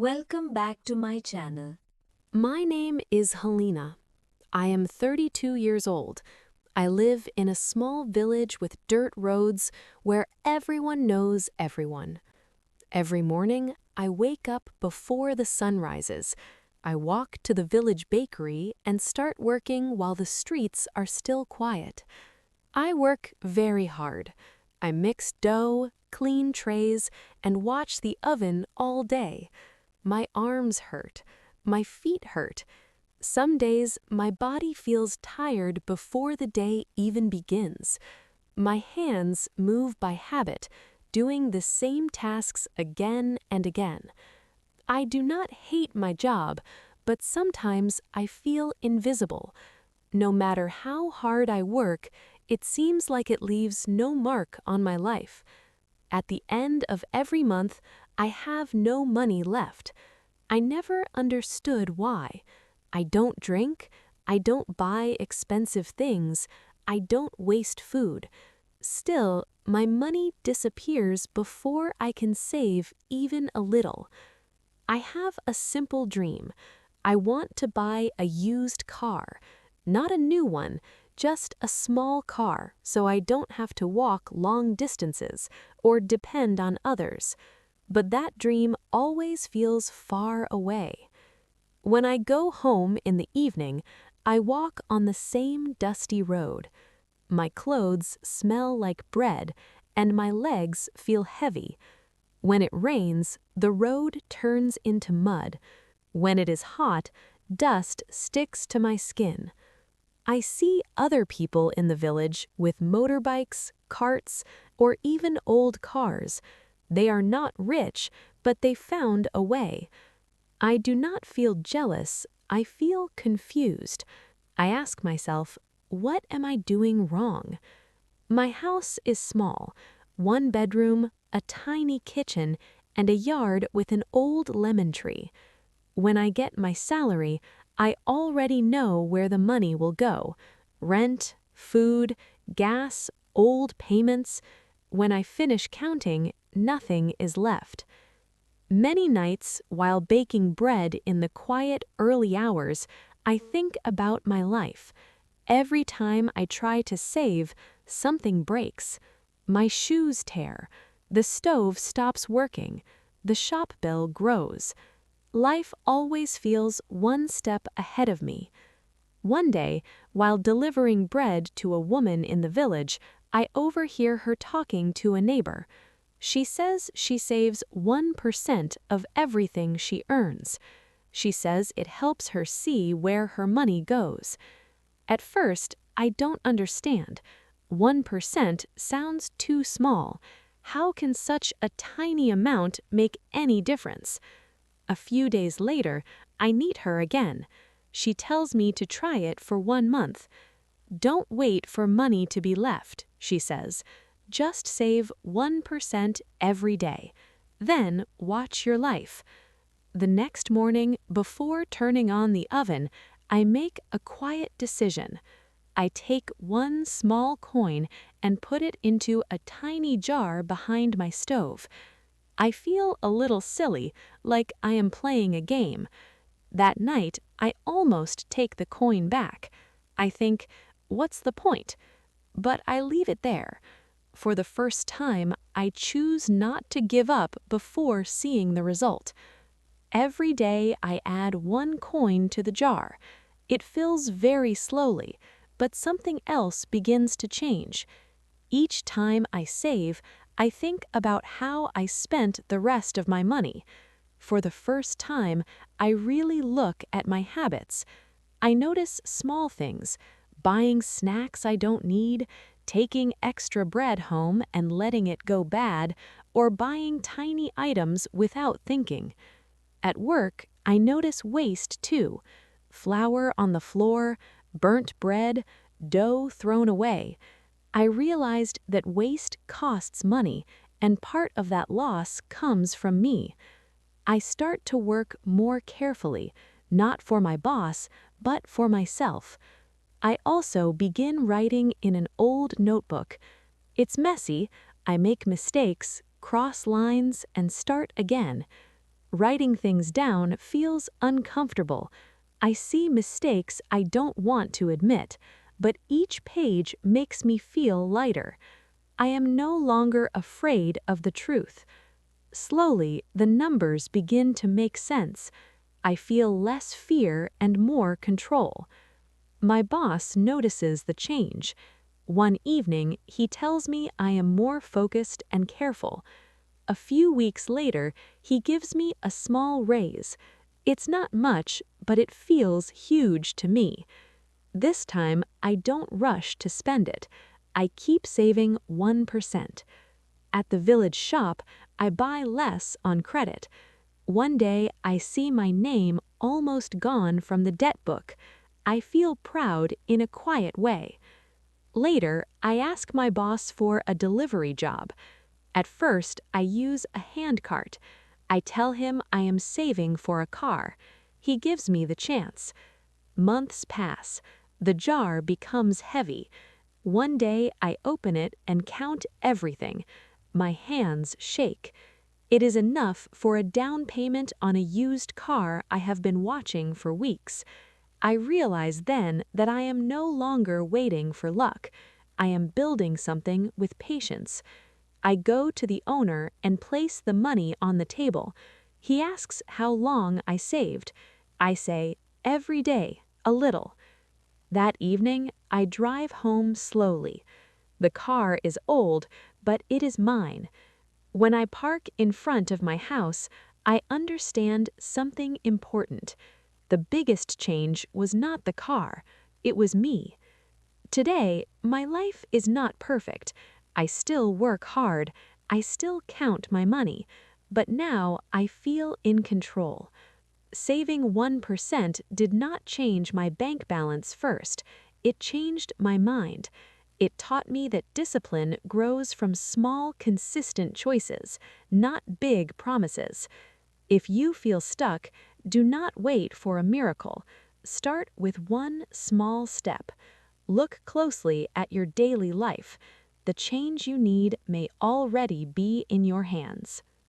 Welcome back to my channel. My name is Helena. I am 32 years old. I live in a small village with dirt roads where everyone knows everyone. Every morning, I wake up before the sun rises. I walk to the village bakery and start working while the streets are still quiet. I work very hard. I mix dough, clean trays, and watch the oven all day. My arms hurt. My feet hurt. Some days, my body feels tired before the day even begins. My hands move by habit, doing the same tasks again and again. I do not hate my job, but sometimes I feel invisible. No matter how hard I work, it seems like it leaves no mark on my life. At the end of every month, I have no money left. I never understood why. I don't drink, I don't buy expensive things, I don't waste food. Still, my money disappears before I can save even a little. I have a simple dream. I want to buy a used car. Not a new one, just a small car so I don't have to walk long distances or depend on others. But that dream always feels far away. When I go home in the evening, I walk on the same dusty road. My clothes smell like bread, and my legs feel heavy. When it rains, the road turns into mud. When it is hot, dust sticks to my skin. I see other people in the village with motorbikes, carts, or even old cars. They are not rich, but they found a way. I do not feel jealous, I feel confused. I ask myself, what am I doing wrong? My house is small, one bedroom, a tiny kitchen, and a yard with an old lemon tree. When I get my salary, I already know where the money will go. Rent, food, gas, old payments. When I finish counting, nothing is left. Many nights, while baking bread in the quiet early hours, I think about my life. Every time I try to save, something breaks. My shoes tear. The stove stops working. The shop bill grows. Life always feels one step ahead of me. One day, while delivering bread to a woman in the village, I overhear her talking to a neighbor. She says she saves 1% of everything she earns. She says it helps her see where her money goes. At first, I don't understand. 1% sounds too small. How can such a tiny amount make any difference? A few days later, I meet her again. She tells me to try it for 1 month. Don't wait for money to be left, she says. Just save 1% every day. Then watch your life. The next morning, before turning on the oven, I make a quiet decision. I take one small coin and put it into a tiny jar behind my stove. I feel a little silly, like I am playing a game. That night, I almost take the coin back. I think, what's the point? But I leave it there. For the first time, I choose not to give up before seeing the result. Every day, I add one coin to the jar. It fills very slowly, but something else begins to change. Each time I save, I think about how I spent the rest of my money. For the first time, I really look at my habits. I notice small things, buying snacks I don't need, taking extra bread home and letting it go bad, or buying tiny items without thinking. At work, I notice waste too. Flour on the floor, burnt bread, dough thrown away. I realized that waste costs money, and part of that loss comes from me. I start to work more carefully, not for my boss, but for myself. I also begin writing in an old notebook. It's messy, I make mistakes, cross lines, and start again. Writing things down feels uncomfortable. I see mistakes I don't want to admit, but each page makes me feel lighter. I am no longer afraid of the truth. Slowly, the numbers begin to make sense. I feel less fear and more control. My boss notices the change. One evening, he tells me I am more focused and careful. A few weeks later, he gives me a small raise. It's not much, but it feels huge to me. This time, I don't rush to spend it. I keep saving 1%. At the village shop, I buy less on credit. One day, I see my name almost gone from the debt book. I feel proud in a quiet way. Later, I ask my boss for a delivery job. At first, I use a handcart. I tell him I am saving for a car. He gives me the chance. Months pass. The jar becomes heavy. One day, I open it and count everything. My hands shake. It is enough for a down payment on a used car I have been watching for weeks. I realize then that I am no longer waiting for luck. I am building something with patience. I go to the owner and place the money on the table. He asks how long I saved. I say, every day, a little. That evening, I drive home slowly. The car is old, but it is mine. When I park in front of my house, I understand something important. The biggest change was not the car, it was me. Today, my life is not perfect. I still work hard, I still count my money, but now I feel in control. Saving 1% did not change my bank balance first, it changed my mind. It taught me that discipline grows from small, consistent choices, not big promises. If you feel stuck, do not wait for a miracle. Start with one small step. Look closely at your daily life. The change you need may already be in your hands.